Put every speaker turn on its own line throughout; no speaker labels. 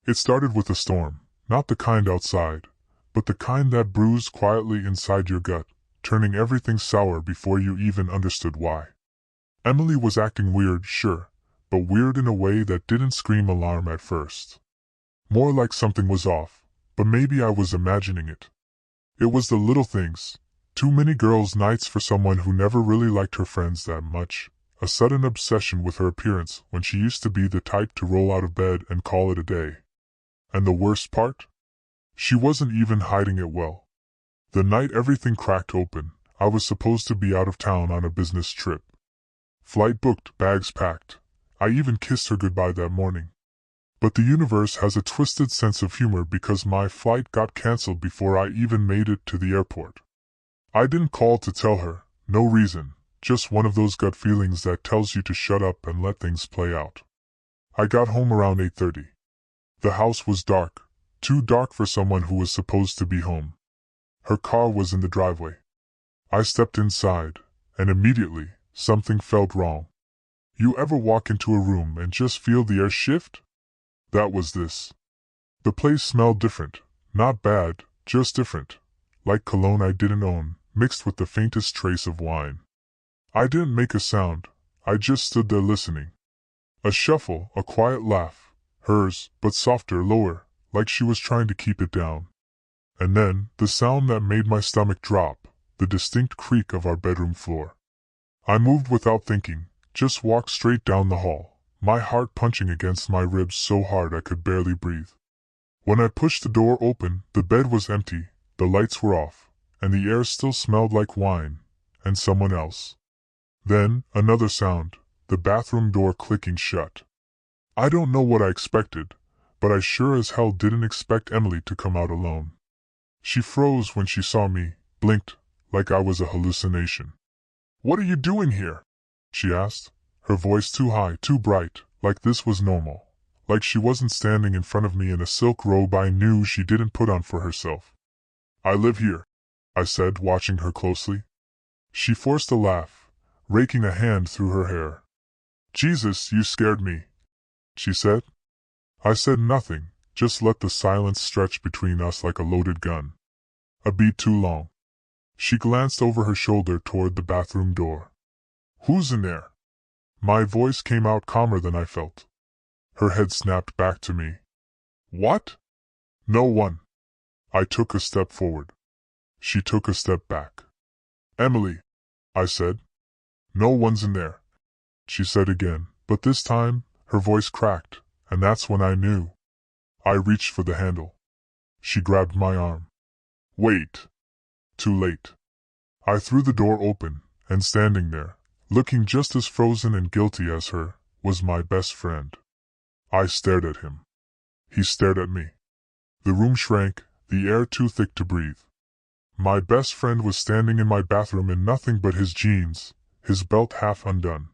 It started with a storm, not the kind outside, but the kind that bruised quietly inside your gut, turning everything sour before you even understood why. Emily was acting weird, sure, but weird in a way that didn't scream alarm at first. More like something was off, but maybe I was imagining it. It was the little things. Too many girls' nights for someone who never really liked her friends that much. A sudden obsession with her appearance when she used to be the type to roll out of bed and call it a day. And the worst part? She wasn't even hiding it well. The night everything cracked open, I was supposed to be out of town on a business trip. Flight booked, bags packed. I even kissed her goodbye that morning. But the universe has a twisted sense of humor because my flight got cancelled before I even made it to the airport. I didn't call to tell her, no reason, just one of those gut feelings that tells you to shut up and let things play out. I got home around 8:30. The house was dark, too dark for someone who was supposed to be home. Her car was in the driveway. I stepped inside, and immediately, something felt wrong. You ever walk into a room and just feel the air shift? That was this. The place smelled different, not bad, just different, like cologne I didn't own, mixed with the faintest trace of wine. I didn't make a sound, I just stood there listening. A shuffle, a quiet laugh, hers, but softer, lower, like she was trying to keep it down. And then, the sound that made my stomach drop, the distinct creak of our bedroom floor. I moved without thinking, just walked straight down the hall, my heart punching against my ribs so hard I could barely breathe. When I pushed the door open, the bed was empty, the lights were off, and the air still smelled like wine, and someone else. Then, another sound, the bathroom door clicking shut. I don't know what I expected, but I sure as hell didn't expect Emily to come out alone. She froze when she saw me, blinked, like I was a hallucination. "What are you doing here?" she asked, her voice too high, too bright, like this was normal, like she wasn't standing in front of me in a silk robe I knew she didn't put on for herself. "I live here," I said, watching her closely. She forced a laugh, raking a hand through her hair. "Jesus, you scared me," she said. I said nothing, just let the silence stretch between us like a loaded gun. A beat too long. She glanced over her shoulder toward the bathroom door. "Who's in there?" My voice came out calmer than I felt. Her head snapped back to me. "What?" "No one." I took a step forward. She took a step back. "Emily," I said. "No one's in there," she said again, but this time, her voice cracked, and that's when I knew. I reached for the handle. She grabbed my arm. "Wait." Too late. I threw the door open, and standing there, looking just as frozen and guilty as her, was my best friend. I stared at him. He stared at me. The room shrank, the air too thick to breathe. My best friend was standing in my bathroom in nothing but his jeans, his belt half undone.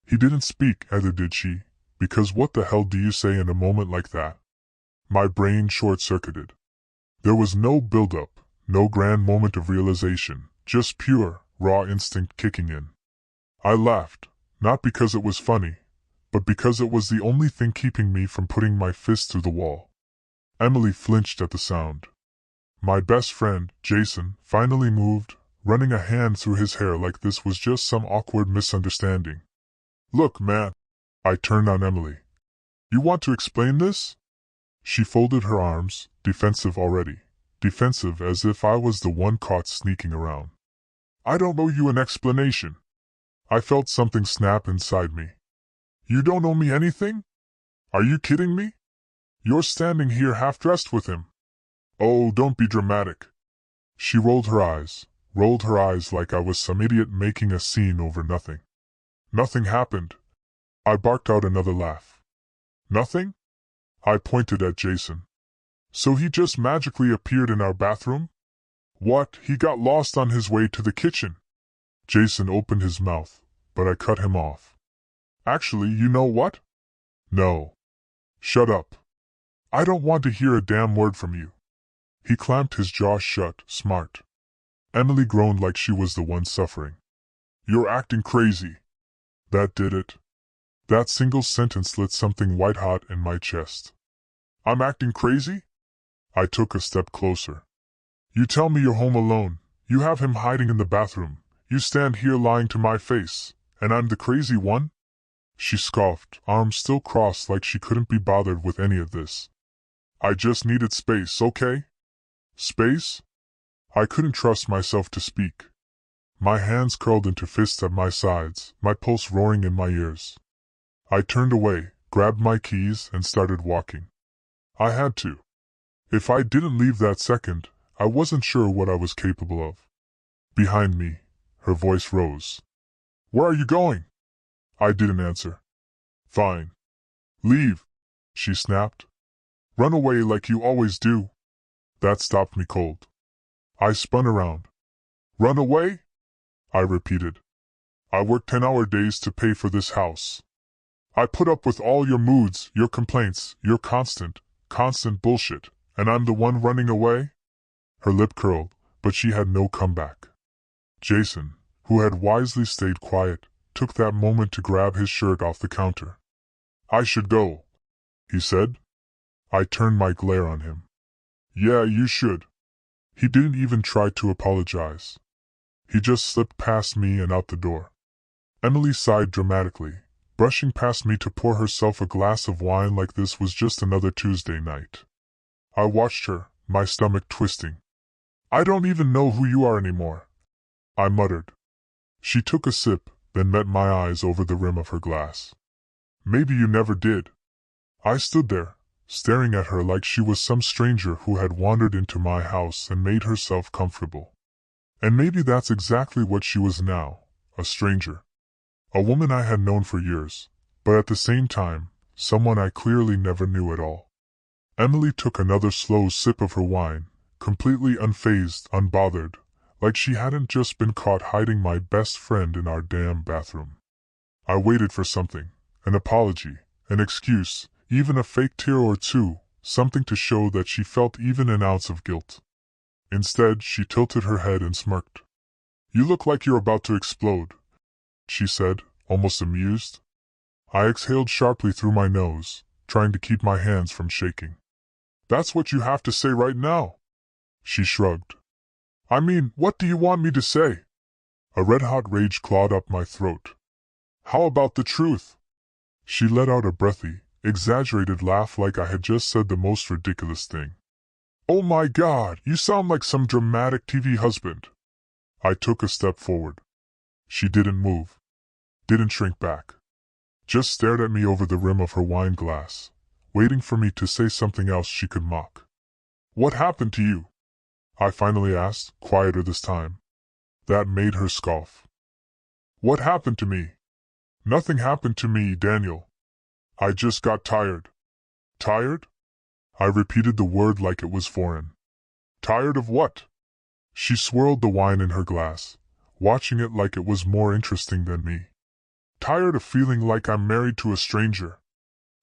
He didn't speak, either did she, because what the hell do you say in a moment like that? My brain short-circuited. There was no build-up, no grand moment of realization, just pure, raw instinct kicking in. I laughed, not because it was funny, but because it was the only thing keeping me from putting my fist through the wall. Emily flinched at the sound. My best friend, Jason, finally moved, running a hand through his hair like this was just some awkward misunderstanding. "Look, man," I turned on Emily. "You want to explain this?" She folded her arms, defensive already, defensive as if I was the one caught sneaking around. "I don't owe you an explanation." I felt something snap inside me. "You don't owe me anything? Are you kidding me? You're standing here half-dressed with him." "Oh, don't be dramatic." She rolled her eyes like I was some idiot making a scene over nothing. "Nothing happened." I barked out another laugh. "Nothing?" I pointed at Jason. "So he just magically appeared in our bathroom?" "What, he got lost on his way to the kitchen." Jason opened his mouth, but I cut him off. "Actually, you know what?" "No." "Shut up. I don't want to hear a damn word from you." He clamped his jaw shut, smart. Emily groaned like she was the one suffering. "You're acting crazy." That did it. That single sentence lit something white-hot in my chest. I'm acting crazy? I took a step closer. You tell me you're home alone. You have him hiding in the bathroom. You stand here lying to my face, and I'm the crazy one? She scoffed, arms still crossed like she couldn't be bothered with any of this. I just needed space, okay? Space? I couldn't trust myself to speak. My hands curled into fists at my sides, my pulse roaring in my ears. I turned away, grabbed my keys, and started walking. I had to. If I didn't leave that second, I wasn't sure what I was capable of. Behind me, her voice rose. Where are you going? I didn't answer. Fine. Leave, she snapped. Run away like you always do. That stopped me cold. I spun around. Run away? I repeated. I work 10-hour days to pay for this house. I put up with all your moods, your complaints, your constant bullshit, and I'm the one running away? Her lip curled, but she had no comeback. Jason, who had wisely stayed quiet, took that moment to grab his shirt off the counter. I should go, he said. I turned my glare on him. Yeah, you should. He didn't even try to apologize. He just slipped past me and out the door. Emily sighed dramatically, brushing past me to pour herself a glass of wine like this was just another Tuesday night. I watched her, my stomach twisting. I don't even know who you are anymore, I muttered. She took a sip, then met my eyes over the rim of her glass. Maybe you never did. I stood there, staring at her like she was some stranger who had wandered into my house and made herself comfortable. And maybe that's exactly what she was now, a stranger. A woman I had known for years, but at the same time, someone I clearly never knew at all. Emily took another slow sip of her wine, completely unfazed, unbothered, like she hadn't just been caught hiding my best friend in our damn bathroom. I waited for something, an apology, an excuse, even a fake tear or two, something to show that she felt even an ounce of guilt. Instead, she tilted her head and smirked. You look like you're about to explode, she said, almost amused. I exhaled sharply through my nose, trying to keep my hands from shaking. That's what you have to say right now, she shrugged. I mean, what do you want me to say? A red-hot rage clawed up my throat. How about the truth? She let out a breathy, exaggerated laugh like I had just said the most ridiculous thing. Oh my God, you sound like some dramatic TV husband. I took a step forward. She didn't move. Didn't shrink back. Just stared at me over the rim of her wine glass, waiting for me to say something else she could mock. What happened to you? I finally asked, quieter this time. That made her scoff. What happened to me? Nothing happened to me, Daniel. I just got tired. Tired? I repeated the word like it was foreign. Tired of what? She swirled the wine in her glass, watching it like it was more interesting than me. Tired of feeling like I'm married to a stranger.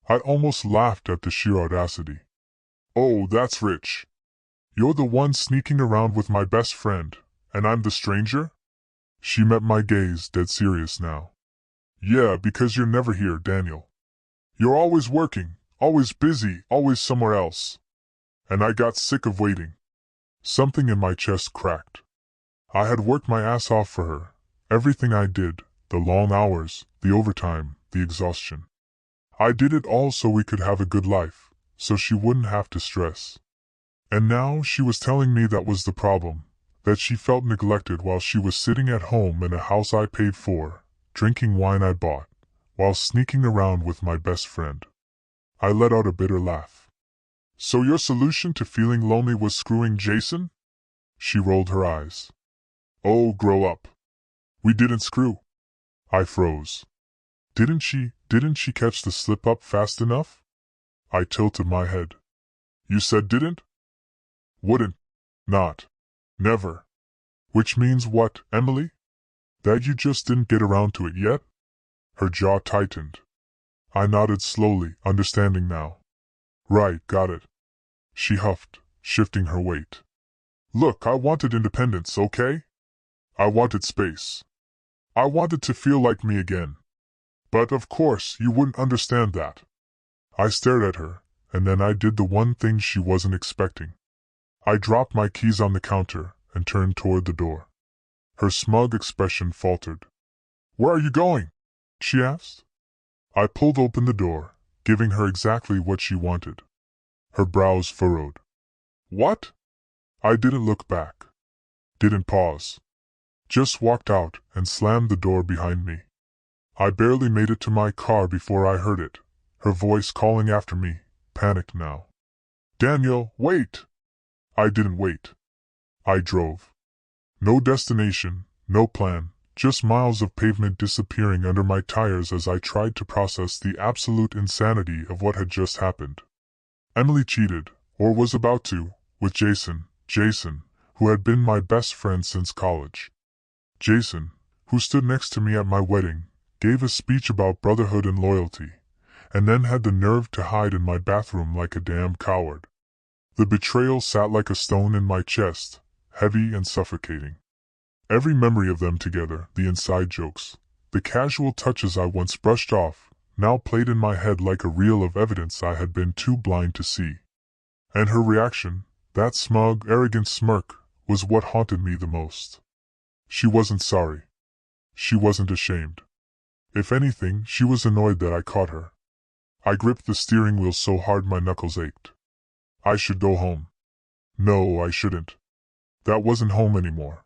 I almost laughed at the sheer audacity. Oh, that's rich. You're the one sneaking around with my best friend, and I'm the stranger? She met my gaze, dead serious now. Yeah, because you're never here, Daniel. You're always working, always busy, always somewhere else. And I got sick of waiting. Something in my chest cracked. I had worked my ass off for her. Everything I did, the long hours, the overtime, the exhaustion. I did it all so we could have a good life, so she wouldn't have to stress. And now she was telling me that was the problem, that she felt neglected while she was sitting at home in a house I paid for, drinking wine I bought, while sneaking around with my best friend. I let out a bitter laugh. So your solution to feeling lonely was screwing Jason? She rolled her eyes. Oh, grow up. We didn't screw. I froze. Didn't she catch the slip-up fast enough? I tilted my head. You said didn't? Wouldn't. Not. Never. Which means what, Emily? That you just didn't get around to it yet? Her jaw tightened. I nodded slowly, understanding now. Right, got it. She huffed, shifting her weight. Look, I wanted independence, okay? I wanted space. I wanted to feel like me again. But of course, you wouldn't understand that. I stared at her, and then I did the one thing she wasn't expecting. I dropped my keys on the counter and turned toward the door. Her smug expression faltered. "Where are you going?" she asked. I pulled open the door, giving her exactly what she wanted. Her brows furrowed. "What?" I didn't look back. Didn't pause. Just walked out and slammed the door behind me. I barely made it to my car before I heard it, her voice calling after me, panicked now. "Daniel, wait!" I didn't wait. I drove. No destination, no plan, just miles of pavement disappearing under my tires as I tried to process the absolute insanity of what had just happened. Emily cheated, or was about to, with Jason, who had been my best friend since college. Jason, who stood next to me at my wedding, gave a speech about brotherhood and loyalty, and then had the nerve to hide in my bathroom like a damn coward. The betrayal sat like a stone in my chest, heavy and suffocating. Every memory of them together, the inside jokes, the casual touches I once brushed off, now played in my head like a reel of evidence I had been too blind to see. And her reaction, that smug, arrogant smirk, was what haunted me the most. She wasn't sorry. She wasn't ashamed. If anything, she was annoyed that I caught her. I gripped the steering wheel so hard my knuckles ached. I should go home. No, I shouldn't. That wasn't home anymore.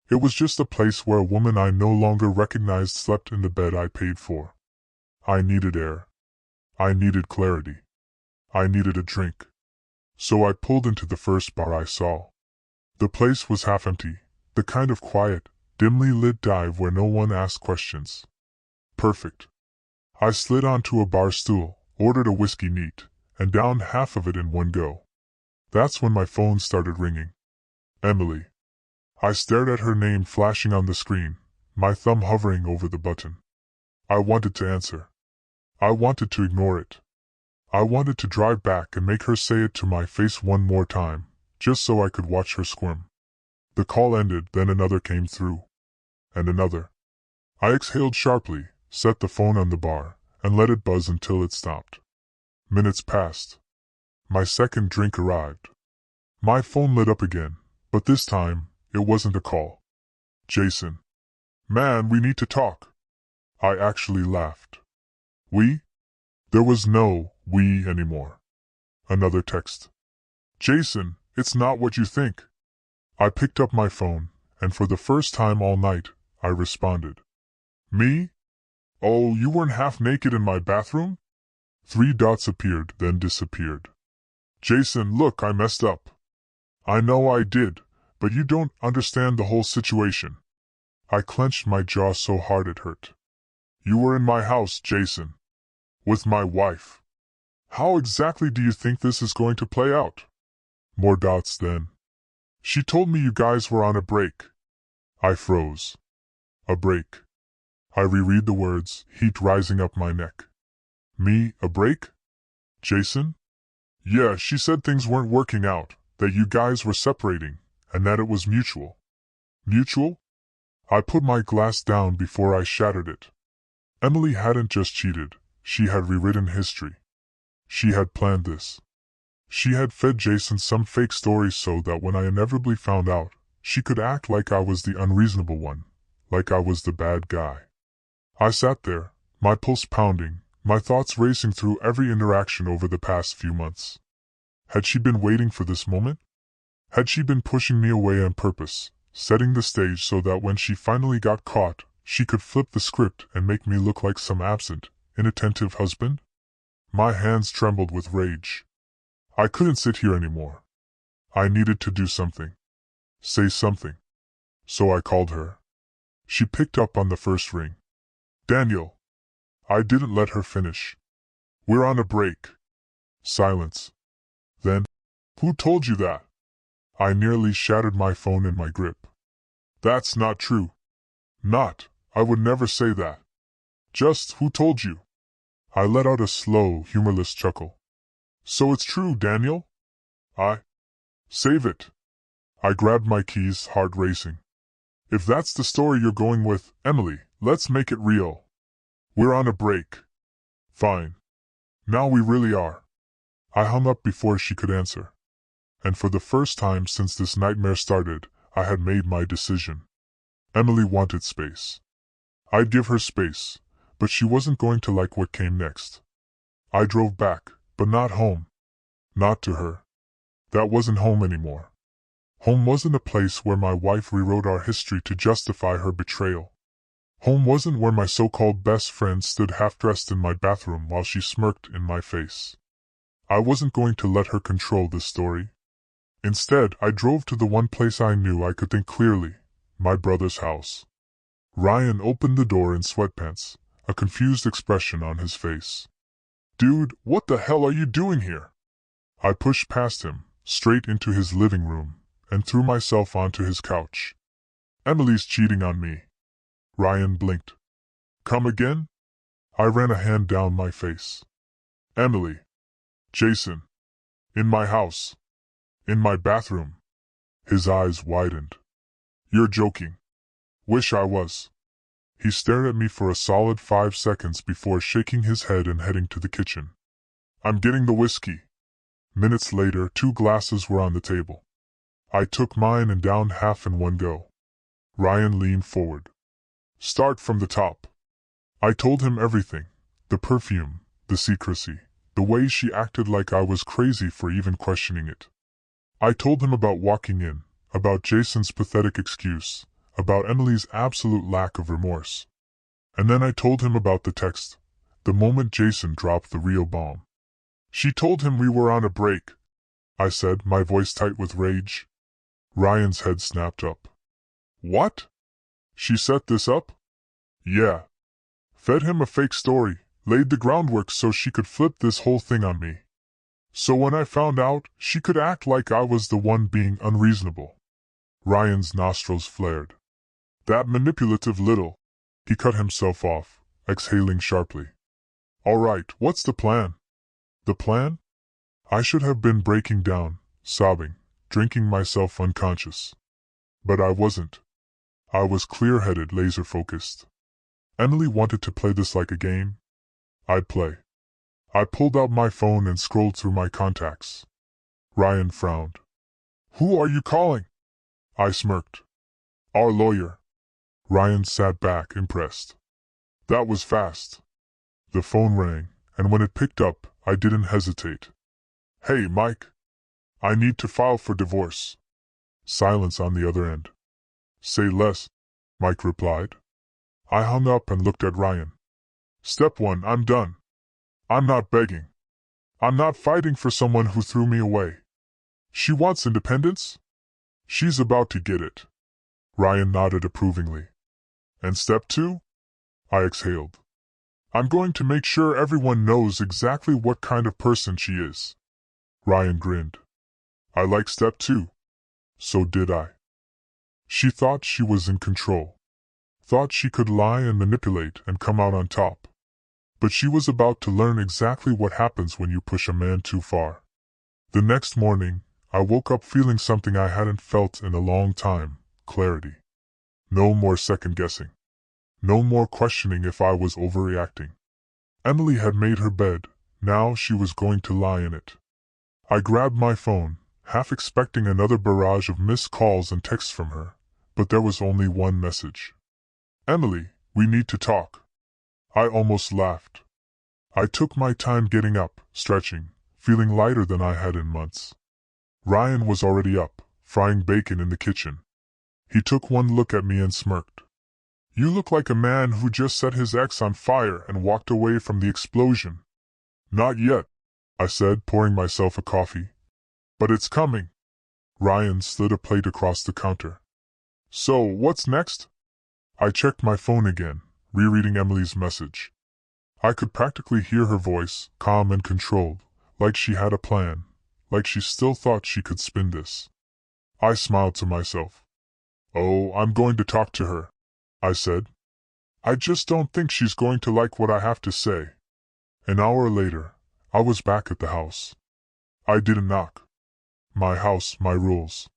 It was just a place where a woman I no longer recognized slept in the bed I paid for. I needed air. I needed clarity. I needed a drink. So I pulled into the first bar I saw. The place was half empty, the kind of quiet, dimly lit dive where no one asked questions. Perfect. I slid onto a bar stool, ordered a whiskey neat, and downed half of it in one go. That's when my phone started ringing. Emily. I stared at her name flashing on the screen, my thumb hovering over the button. I wanted to answer. I wanted to ignore it. I wanted to drive back and make her say it to my face one more time, just so I could watch her squirm. The call ended, then another came through. And another. I exhaled sharply, set the phone on the bar, and let it buzz until it stopped. Minutes passed. My second drink arrived. My phone lit up again, but this time, it wasn't a call. Jason. "Man, we need to talk." I actually laughed. "We?" There was no "we" anymore. Another text. "Jason, it's not what you think." I picked up my phone, and for the first time all night, I responded. "Me? Oh, you weren't half naked in my bathroom?" 3 dots appeared, then disappeared. "Jason, look, I messed up. I know I did, but you don't understand the whole situation." I clenched my jaw so hard it hurt. "You were in my house, Jason. With my wife. How exactly do you think this is going to play out?" More dots then. "She told me you guys were on a break." I froze. A break. I reread the words, heat rising up my neck. Me, a break? Jason? Yeah, she said things weren't working out, that you guys were separating, and that it was mutual. Mutual? I put my glass down before I shattered it. Emily hadn't just cheated, she had rewritten history. She had planned this. She had fed Jason some fake stories so that when I inevitably found out, she could act like I was the unreasonable one, like I was the bad guy. I sat there, my pulse pounding, my thoughts racing through every interaction over the past few months. Had she been waiting for this moment? Had she been pushing me away on purpose, setting the stage so that when she finally got caught, she could flip the script and make me look like some absent, inattentive husband? My hands trembled with rage. I couldn't sit here anymore. I needed to do something. Say something. So I called her. She picked up on the first ring. Daniel. I didn't let her finish. We're on a break. Silence. Then, who told you that? I nearly shattered my phone in my grip. That's not true. Not, I would never say that. Just, who told you? I let out a slow, humorless chuckle. So it's true, Daniel? Save it. I grabbed my keys, heart racing. If that's the story you're going with, Emily, let's make it real. We're on a break. Fine. Now we really are. I hung up before she could answer. And for the first time since this nightmare started, I had made my decision. Emily wanted space. I'd give her space, but she wasn't going to like what came next. I drove back, but not home. Not to her. That wasn't home anymore. Home wasn't a place where my wife rewrote our history to justify her betrayal. Home wasn't where my so-called best friend stood half-dressed in my bathroom while she smirked in my face. I wasn't going to let her control this story. Instead, I drove to the one place I knew I could think clearly, my brother's house. Ryan opened the door in sweatpants, a confused expression on his face. "Dude, what the hell are you doing here?" I pushed past him, straight into his living room, and threw myself onto his couch. "Emily's cheating on me." Ryan blinked. "Come again?" I ran a hand down my face. "Emily. Jason. In my house. In my bathroom." His eyes widened. "You're joking." "Wish I was." He stared at me for a solid 5 seconds before shaking his head and heading to the kitchen. "I'm getting the whiskey." Minutes later, 2 glasses were on the table. I took mine and downed half in one go. Ryan leaned forward. "Start from the top." I told him everything. The perfume, the secrecy, the way she acted like I was crazy for even questioning it. I told him about walking in, about Jason's pathetic excuse, about Emily's absolute lack of remorse. And then I told him about the text, the moment Jason dropped the real bomb. "She told him we were on a break," I said, my voice tight with rage. Ryan's head snapped up. "What? She set this up?" "Yeah. Fed him a fake story, laid the groundwork so she could flip this whole thing on me. So when I found out, she could act like I was the one being unreasonable." Ryan's nostrils flared. "That manipulative little—" He cut himself off, exhaling sharply. "All right, what's the plan?" The plan? I should have been breaking down, sobbing, drinking myself unconscious. But I wasn't. I was clear-headed, laser-focused. Emily wanted to play this like a game. I'd play. I pulled out my phone and scrolled through my contacts. Ryan frowned. "Who are you calling?" I smirked. "Our lawyer." Ryan sat back, impressed. That was fast. The phone rang, and when it picked up, I didn't hesitate. "Hey, Mike. I need to file for divorce." Silence on the other end. "Say less," Mike replied. I hung up and looked at Ryan. "Step 1, I'm done. I'm not begging. I'm not fighting for someone who threw me away. She wants independence? She's about to get it." Ryan nodded approvingly. "And step 2? I exhaled. "I'm going to make sure everyone knows exactly what kind of person she is." Ryan grinned. I like step 2. So did I. She thought she was in control. Thought she could lie and manipulate and come out on top. But she was about to learn exactly what happens when you push a man too far. The next morning, I woke up feeling something I hadn't felt in a long time, clarity. No more second-guessing. No more questioning if I was overreacting. Emily had made her bed, now she was going to lie in it. I grabbed my phone, half expecting another barrage of missed calls and texts from her, but there was only one message. "Emily, we need to talk." I almost laughed. I took my time getting up, stretching, feeling lighter than I had in months. Ryan was already up, frying bacon in the kitchen. He took one look at me and smirked. "You look like a man who just set his ex on fire and walked away from the explosion." "Not yet," I said, pouring myself a coffee. "But it's coming." Ryan slid a plate across the counter. "So, what's next?" I checked my phone again, rereading Emily's message. I could practically hear her voice, calm and controlled, like she had a plan, like she still thought she could spin this. I smiled to myself. "Oh, I'm going to talk to her," I said. "I just don't think she's going to like what I have to say." An hour later, I was back at the house. I didn't knock. My house, my rules.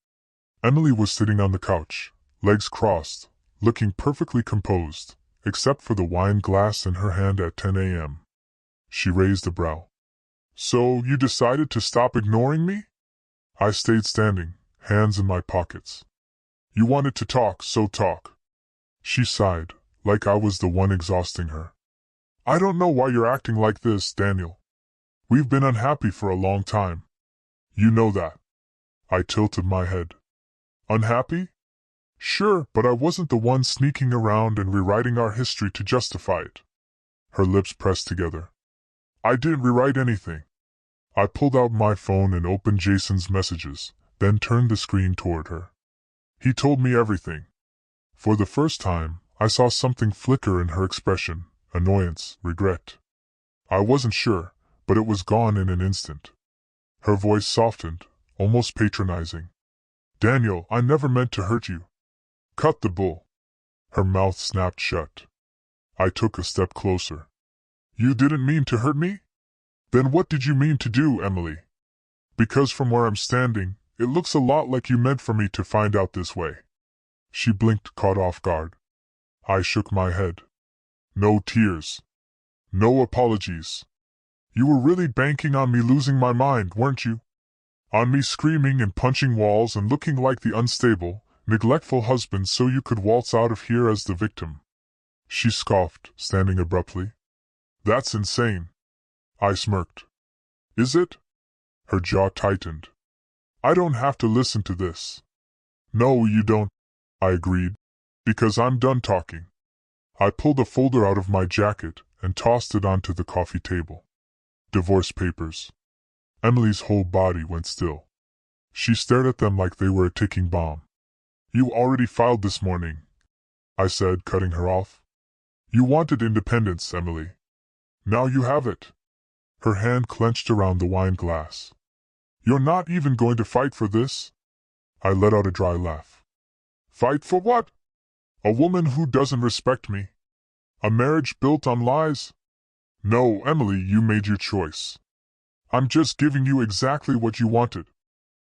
Emily was sitting on the couch, legs crossed, looking perfectly composed, except for the wine glass in her hand at 10 a.m. She raised a brow. So you decided to stop ignoring me? I stayed standing, hands in my pockets. You wanted to talk, so talk. She sighed, like I was the one exhausting her. I don't know why you're acting like this, Daniel. We've been unhappy for a long time. You know that. I tilted my head. Unhappy? Sure, but I wasn't the one sneaking around and rewriting our history to justify it. Her lips pressed together. I didn't rewrite anything. I pulled out my phone and opened Jason's messages, then turned the screen toward her. He told me everything. For the first time, I saw something flicker in her expression, annoyance, regret. I wasn't sure, but it was gone in an instant. Her voice softened, almost patronizing. Daniel, I never meant to hurt you. Cut the bull. Her mouth snapped shut. I took a step closer. You didn't mean to hurt me? Then what did you mean to do, Emily? Because from where I'm standing, it looks a lot like you meant for me to find out this way. She blinked, caught off guard. I shook my head. No tears. No apologies. You were really banking on me losing my mind, weren't you? On me screaming and punching walls and looking like the unstable, neglectful husband so you could waltz out of here as the victim. She scoffed, standing abruptly. That's insane. I smirked. Is it? Her jaw tightened. I don't have to listen to this. No, you don't, I agreed, because I'm done talking. I pulled a folder out of my jacket and tossed it onto the coffee table. Divorce papers. Emily's whole body went still. She stared at them like they were a ticking bomb. You already filed this morning, I said, cutting her off. You wanted independence, Emily. Now you have it. Her hand clenched around the wine glass. You're not even going to fight for this? I let out a dry laugh. Fight for what? A woman who doesn't respect me? A marriage built on lies? No, Emily, you made your choice. I'm just giving you exactly what you wanted.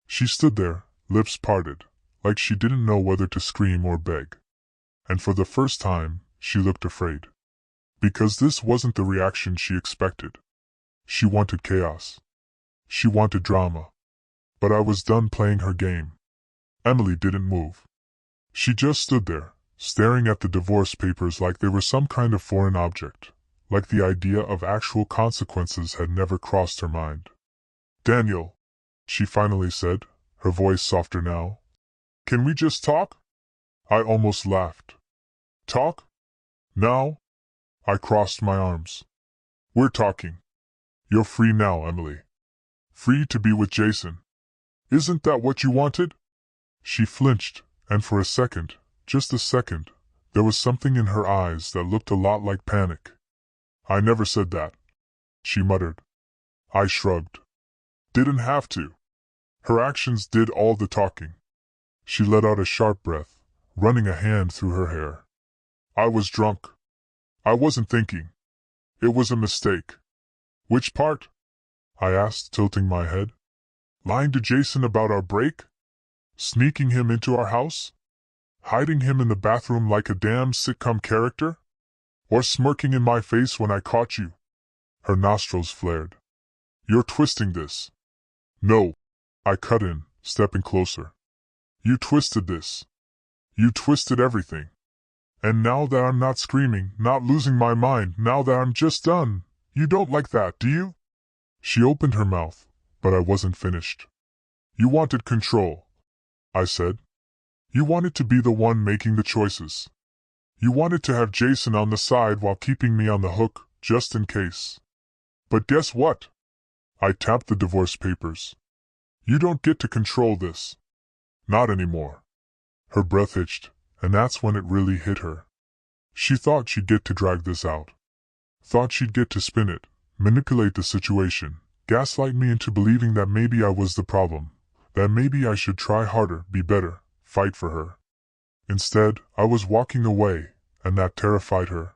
She stood there, lips parted, like she didn't know whether to scream or beg. And for the first time, she looked afraid. Because this wasn't the reaction she expected. She wanted chaos. She wanted drama. But I was done playing her game. Emily didn't move. She just stood there, staring at the divorce papers like they were some kind of foreign object, like the idea of actual consequences had never crossed her mind. Daniel, she finally said, her voice softer now. Can we just talk? I almost laughed. Talk? Now? I crossed my arms. We're talking. You're free now, Emily. Free to be with Jason. Isn't that what you wanted? She flinched, and for a second, just a second, there was something in her eyes that looked a lot like panic. I never said that, she muttered. I shrugged. Didn't have to. Her actions did all the talking. She let out a sharp breath, running a hand through her hair. I was drunk. I wasn't thinking. It was a mistake. Which part? I asked, tilting my head. Lying to Jason about our break? Sneaking him into our house? Hiding him in the bathroom like a damn sitcom character? Or smirking in my face when I caught you? Her nostrils flared. You're twisting this. No, I cut in, stepping closer. You twisted this. You twisted everything. And now that I'm not screaming, not losing my mind, now that I'm just done, you don't like that, do you? She opened her mouth, but I wasn't finished. You wanted control, I said. You wanted to be the one making the choices. You wanted to have Jason on the side while keeping me on the hook, just in case. But guess what? I tapped the divorce papers. You don't get to control this. Not anymore. Her breath hitched, and that's when it really hit her. She thought she'd get to drag this out. Thought she'd get to spin it, manipulate the situation, gaslight me into believing that maybe I was the problem, that maybe I should try harder, be better, fight for her. Instead, I was walking away, and that terrified her.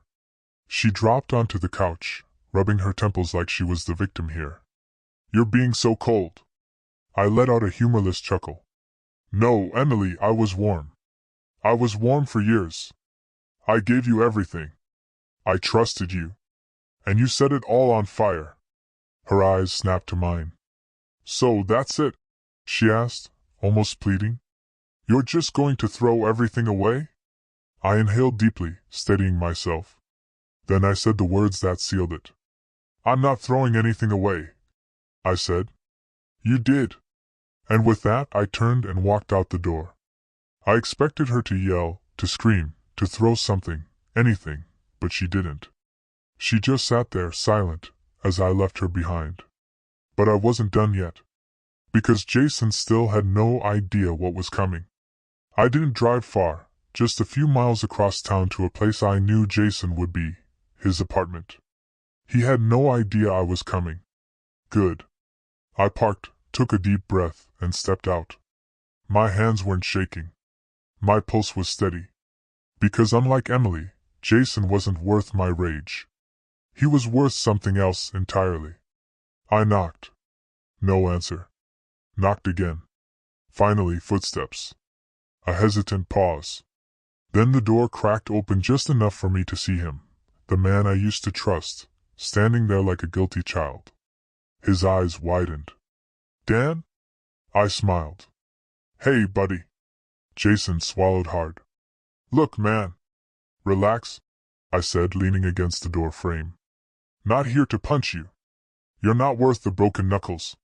She dropped onto the couch, rubbing her temples like she was the victim here. You're being so cold. I let out a humorless chuckle. No, Emily, I was warm. I was warm for years. I gave you everything. I trusted you. And you set it all on fire. Her eyes snapped to mine. "So that's it?" she asked, almost pleading. "You're just going to throw everything away?" I inhaled deeply, steadying myself. Then I said the words that sealed it. "I'm not throwing anything away," I said. "You did." And with that I turned and walked out the door. I expected her to yell, to scream, to throw something, anything, but she didn't. She just sat there, silent, as I left her behind. But I wasn't done yet. Because Jason still had no idea what was coming. I didn't drive far, just a few miles across town to a place I knew Jason would be, his apartment. He had no idea I was coming. Good. I parked, took a deep breath, and stepped out. My hands weren't shaking. My pulse was steady. Because unlike Emily, Jason wasn't worth my rage. He was worth something else entirely. I knocked. No answer. Knocked again. Finally, footsteps. A hesitant pause. Then the door cracked open just enough for me to see him, the man I used to trust, standing there like a guilty child. His eyes widened. "Dan?" I smiled. "Hey, buddy." Jason swallowed hard. "Look, man. Relax," I said, leaning against the door frame. "Not here to punch you. You're not worth the broken knuckles."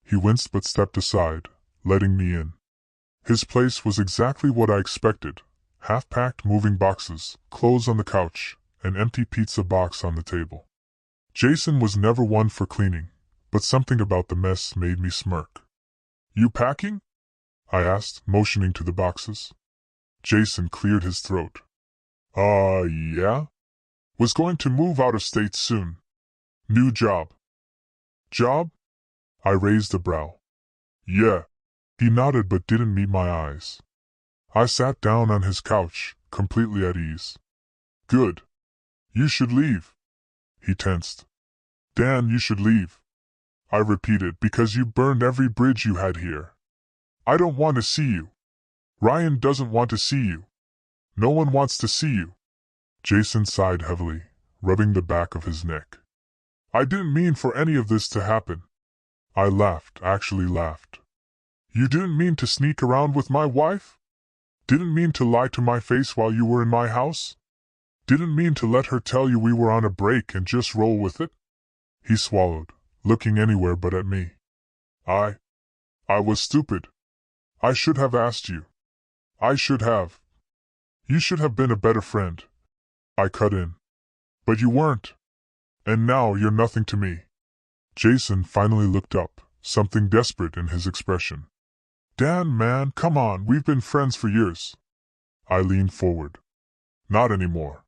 He winced but stepped aside, letting me in. His place was exactly what I expected. Half-packed moving boxes, clothes on the couch, an empty pizza box on the table. Jason was never one for cleaning, but something about the mess made me smirk. "You packing?" I asked, motioning to the boxes. Jason cleared his throat. Yeah. Was going to move out of state soon. New job." "Job?" I raised a brow. "Yeah." He nodded but didn't meet my eyes. I sat down on his couch, completely at ease. "Good. You should leave." He tensed. "Dan, you should leave." I repeated, "because you burned every bridge you had here. I don't want to see you. Ryan doesn't want to see you. No one wants to see you." Jason sighed heavily, rubbing the back of his neck. "I didn't mean for any of this to happen." I laughed, actually laughed. "You didn't mean to sneak around with my wife? Didn't mean to lie to my face while you were in my house? Didn't mean to let her tell you we were on a break and just roll with it?" He swallowed, looking anywhere but at me. I was stupid. I should have asked you. I should have. You should have been a better friend." I cut in. "But you weren't. And now you're nothing to me." Jason finally looked up, something desperate in his expression. "Dan, man, come on, we've been friends for years." I leaned forward. "Not anymore."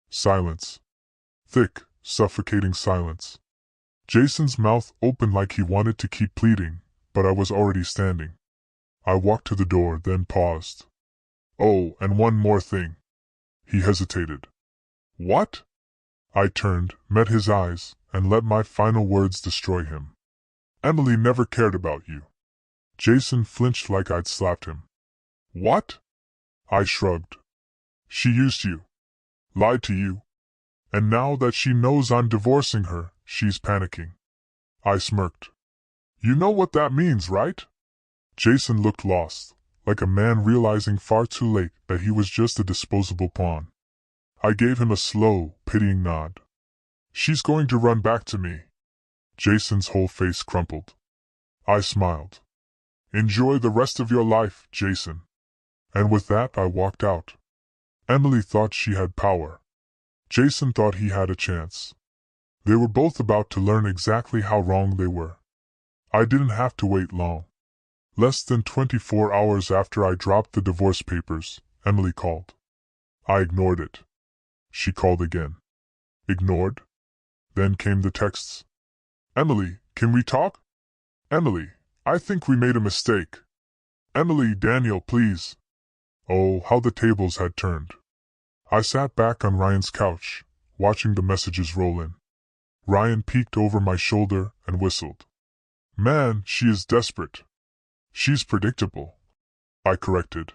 Silence. Thick, suffocating silence. Jason's mouth opened like he wanted to keep pleading, but I was already standing. I walked to the door, then paused. "Oh, and one more thing." He hesitated. "What?" I turned, met his eyes, and let my final words destroy him. "Emily never cared about you." Jason flinched like I'd slapped him. "What?" I shrugged. "She used you. Lied to you. And now that she knows I'm divorcing her, she's panicking." I smirked. "You know what that means, right?" Jason looked lost, like a man realizing far too late that he was just a disposable pawn. I gave him a slow, pitying nod. "She's going to run back to me." Jason's whole face crumpled. I smiled. "Enjoy the rest of your life, Jason." And with that I walked out. Emily thought she had power. Jason thought he had a chance. They were both about to learn exactly how wrong they were. I didn't have to wait long. Less than 24 hours after I dropped the divorce papers, Emily called. I ignored it. She called again. Ignored? Then came the texts. "Emily, can we talk? Emily, I think we made a mistake. Emily, Daniel, please." Oh, how the tables had turned. I sat back on Ryan's couch, watching the messages roll in. Ryan peeked over my shoulder and whistled. "Man, she is desperate." "She's predictable," I corrected.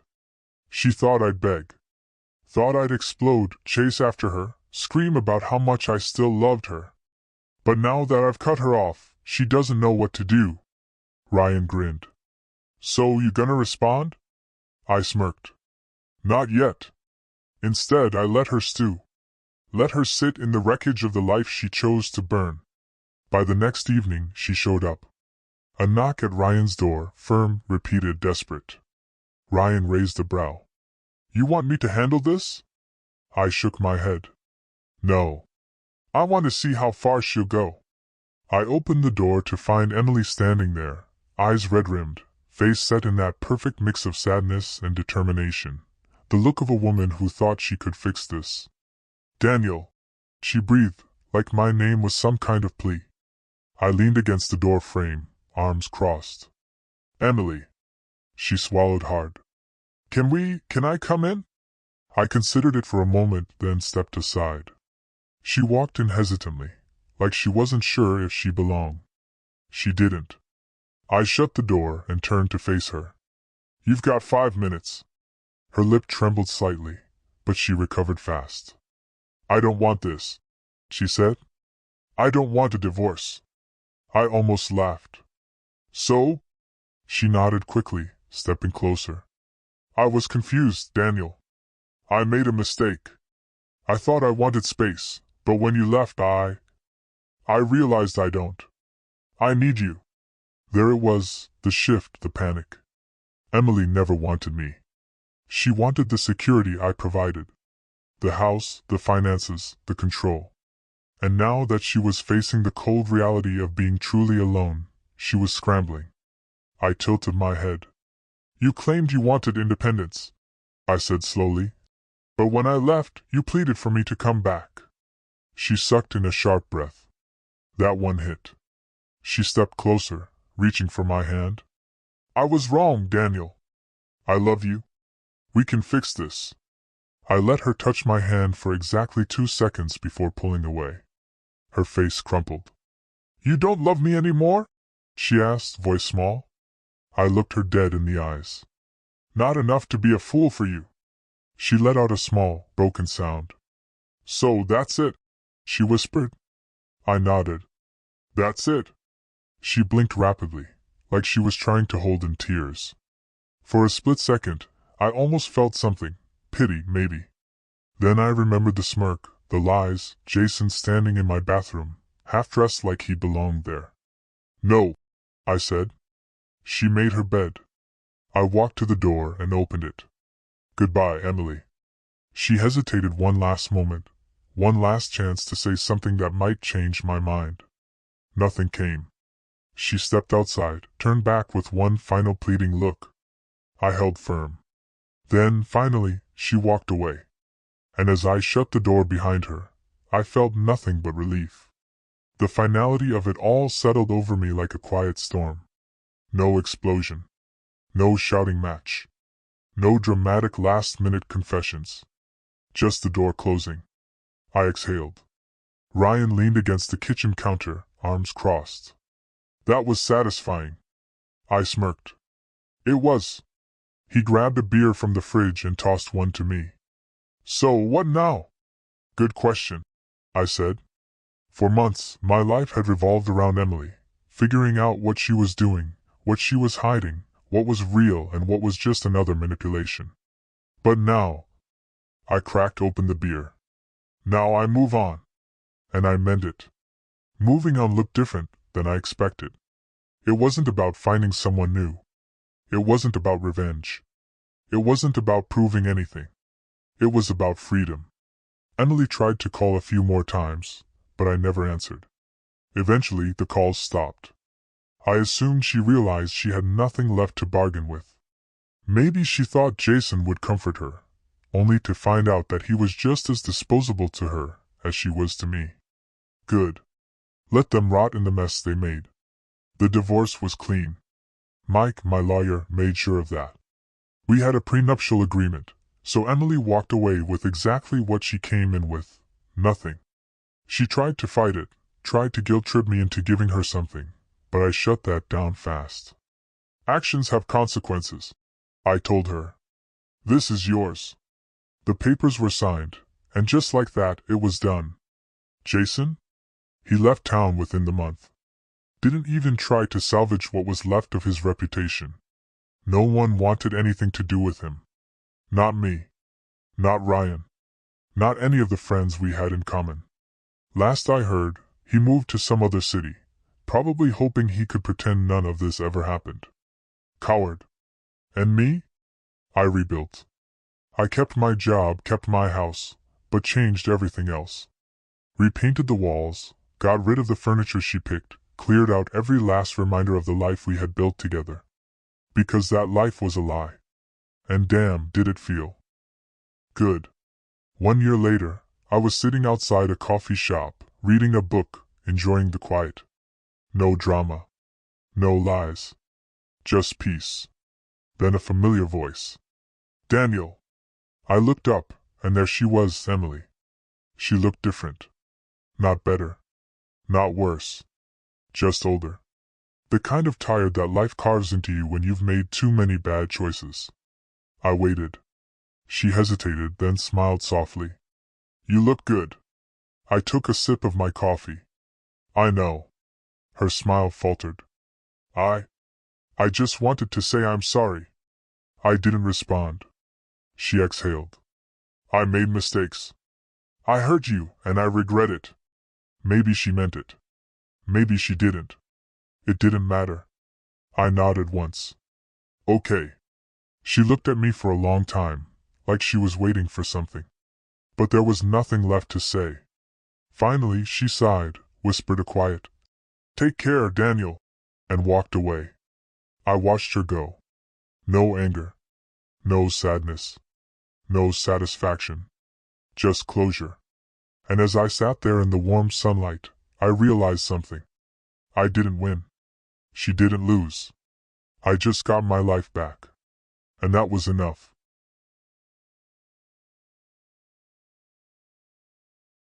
"She thought I'd beg. Thought I'd explode, chase after her, scream about how much I still loved her. But now that I've cut her off, she doesn't know what to do. Ryan grinned. So you gonna respond? I smirked. Not yet. Instead, I let her stew. Let her sit in the wreckage of the life she chose to burn. By the next evening, she showed up. A knock at Ryan's door, firm, repeated, desperate. Ryan raised a brow. You want me to handle this? I shook my head. No. I want to see how far she'll go. I opened the door to find Emily standing there, eyes red-rimmed, face set in that perfect mix of sadness and determination. The look of a woman who thought she could fix this. Daniel. She breathed, like my name was some kind of plea. I leaned against the door frame, arms crossed. Emily. She swallowed hard. Can I come in? I considered it for a moment, then stepped aside. She walked in hesitantly, like she wasn't sure if she belonged. She didn't. I shut the door and turned to face her. You've got 5 minutes. Her lip trembled slightly, but she recovered fast. I don't want this, she said. I don't want a divorce. I almost laughed. So? She nodded quickly, stepping closer. I was confused, Daniel. I made a mistake. I thought I wanted space, but when you left I realized I don't. I need you. There it was, the shift, the panic. Emily never wanted me. She wanted the security I provided. The house, the finances, the control. And now that she was facing the cold reality of being truly alone, she was scrambling. I tilted my head. You claimed you wanted independence, I said slowly. But when I left, you pleaded for me to come back. She sucked in a sharp breath. That one hit. She stepped closer, reaching for my hand. I was wrong, Daniel. I love you. We can fix this. I let her touch my hand for exactly 2 seconds before pulling away. Her face crumpled. You don't love me anymore? She asked, voice small. I looked her dead in the eyes. Not enough to be a fool for you. She let out a small, broken sound. So that's it, she whispered. I nodded. That's it. She blinked rapidly, like she was trying to hold in tears. For a split second, I almost felt something, pity maybe. Then I remembered the smirk, the lies, Jason standing in my bathroom, half-dressed like he belonged there. No, I said. She made her bed. I walked to the door and opened it. Goodbye, Emily. She hesitated one last moment, one last chance to say something that might change my mind. Nothing came. She stepped outside, turned back with one final pleading look. I held firm. Then, finally, she walked away. And as I shut the door behind her, I felt nothing but relief. The finality of it all settled over me like a quiet storm. No explosion. No shouting match. No dramatic last-minute confessions. Just the door closing. I exhaled. Ryan leaned against the kitchen counter, arms crossed. That was satisfying. I smirked. It was. He grabbed a beer from the fridge and tossed one to me. So what now? Good question, I said. For months, my life had revolved around Emily, figuring out what she was doing, what she was hiding, what was real and what was just another manipulation. But now, I cracked open the beer. Now I move on. And I meant it. Moving on looked different than I expected. It wasn't about finding someone new. It wasn't about revenge. It wasn't about proving anything. It was about freedom. Emily tried to call a few more times, but I never answered. Eventually, the calls stopped. I assumed she realized she had nothing left to bargain with. Maybe she thought Jason would comfort her, only to find out that he was just as disposable to her as she was to me. Good. Let them rot in the mess they made. The divorce was clean. Mike, my lawyer, made sure of that. We had a prenuptial agreement, so Emily walked away with exactly what she came in with, nothing. She tried to fight it, tried to guilt-trip me into giving her something, but I shut that down fast. Actions have consequences, I told her. This is yours. The papers were signed, and just like that, it was done. Jason? He left town within the month. Didn't even try to salvage what was left of his reputation. No one wanted anything to do with him. Not me. Not Ryan. Not any of the friends we had in common. Last I heard, he moved to some other city, probably hoping he could pretend none of this ever happened. Coward. And me? I rebuilt. I kept my job, kept my house, but changed everything else. Repainted the walls, got rid of the furniture she picked, cleared out every last reminder of the life we had built together. Because that life was a lie. And damn, did it feel good. 1 year later, I was sitting outside a coffee shop, reading a book, enjoying the quiet. No drama. No lies. Just peace. Then a familiar voice. Daniel. I looked up, and there she was, Emily. She looked different. Not better. Not worse. Just older. The kind of tired that life carves into you when you've made too many bad choices. I waited. She hesitated, then smiled softly. You look good. I took a sip of my coffee. I know. Her smile faltered. I just wanted to say I'm sorry. I didn't respond. She exhaled. I made mistakes. I hurt you, and I regret it. Maybe she meant it. Maybe she didn't. It didn't matter. I nodded once. Okay. She looked at me for a long time, like she was waiting for something. But there was nothing left to say. Finally, she sighed, whispered a quiet, "Take care, Daniel," and walked away. I watched her go. No anger. No sadness. No satisfaction. Just closure. And as I sat there in the warm sunlight, I realized something. I didn't win. She didn't lose. I just got my life back. And that was enough.